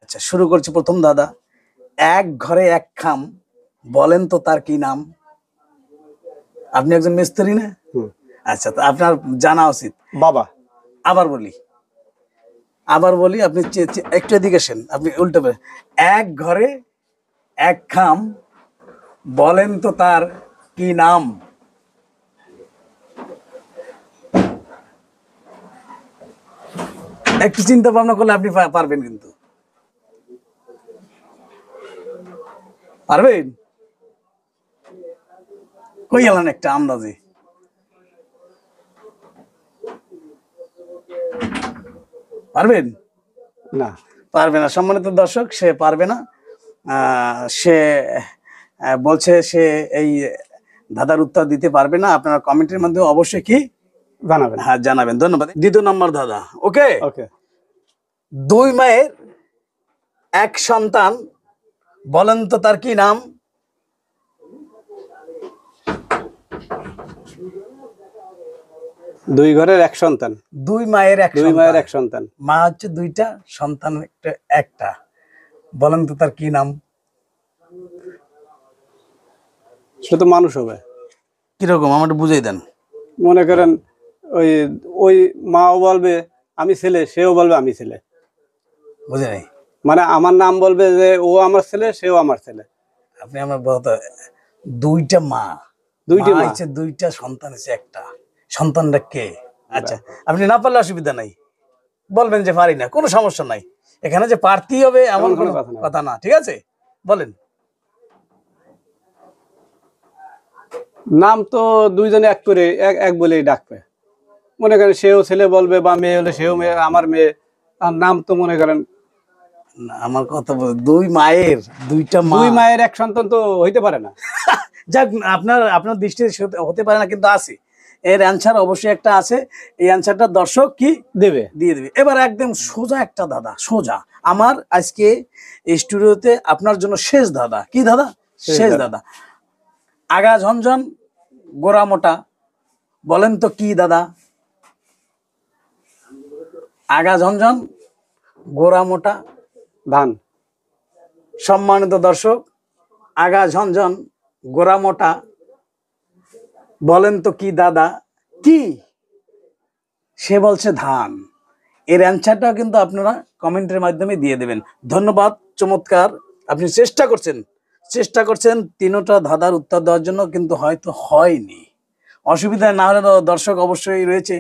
আচ্ছা, শুরু করছি প্রথম দাদা। এক ঘরে এক খাম, বলেন তো তার কি নাম? আপনি একজন মিস্ত্রি না? আচ্ছা, তো আপনার জানা উচিত। বাবা। আবার বলি, আপনি একটু এদিকে আসেন, আপনি উল্টো বলেন। এক ঘরে এক খাম, বলেন তো তার কি নাম? একটু চিন্তা ভাবনা করলে আপনি পারবেন, কিন্তু পারবেন। কই গেলেন একটা আন্দাজে? পারবেন না, পারবে না। সম্মানিত দর্শক, সে পারবে না। সে বলছে সে এই ধাঁধার উত্তর দিতে পারবে না। আপনারা কমেন্টের মাধ্যমে অবশ্যই কি জানাবেন। হ্যাঁ জানাবেন। ধন্যবাদ। দ্বিতীয় নম্বর দাদা, ওকে। ওকে। দুই মায়ের এক সন্তান, বলেন তো তার কি নাম? দুই ঘরের এক সন্তান। দুই মায়ের এক দুই মায়ের এক সন্তান। মা হচ্ছে দুইটা, সন্তান একটা। বলেন তো তার কি নাম? সে তো মানুষ হবে। কিরকম আমার বুঝাই দেন। মনে করেন ওই ওই মাও বলবে আমি ছেলে, সেও বলবে আমি ছেলে। বুঝে নাই। মানে আমার নাম বলবে যে ও আমার ছেলে, সেও আমার ছেলে। আপনি আমার বলতে, দুইটা মা, দুইটি মা হচ্ছে দুইটা, সন্তান হচ্ছে একটা। সন্তানটা কে? আচ্ছা, আপনি না পারলে অসুবিধা নাই, বলবেন যে পারি না, কোনো সমস্যা নাই। এখানে যে পারতেই হবে এমন কোনো কথা না, ঠিক আছে? বলেন। নাম তো দুইজনে এক করে এক বলেই ডাকবে। মনে করেন সেও ছেলে বলবে, বা মেয়ে হলে সেও মেয়ে, আমার মেয়ে। আর নাম তো মনে করেন আমার কথা দুই মায়ের দুইটা মা, দুই মায়ের এক সন্তান তো হইতে পারে না। যাক, আপনার দৃষ্টিতে হতে পারে না, কিন্তু আছে। এর অ্যান্সার অবশ্যই একটা আছে। এই অ্যান্সারটা দর্শক কি দেবে, দিয়ে দেবে। এবার একদম সোজা একটা দাদা, সোজা। আমার আজকে স্টুডিওতে আপনার জন্য শেষ দাদা। কি দাদা? শেষ দাদা। আগা ঝনঝন, গোড়া মোটা, বলেন তো কি দাদা? আগা ঝনঝন, গোড়া মোটা, ধান। সম্মানিত দর্শক, আগা ঝনঝন, গোড়া মোটা, বলেন তো কি দাদা? কি? সে বলছে ধান। এর অ্যান্সারটাও কিন্তু আপনারা কমেন্টের মাধ্যমে দিয়ে দেবেন। ধন্যবাদ, চমৎকার। আপনি চেষ্টা করছেন তিনোটা ধাঁধার উত্তর দেওয়ার জন্য, কিন্তু হয়তো হয়নি। অসুবিধা না হলে দর্শক অবশ্যই রয়েছে।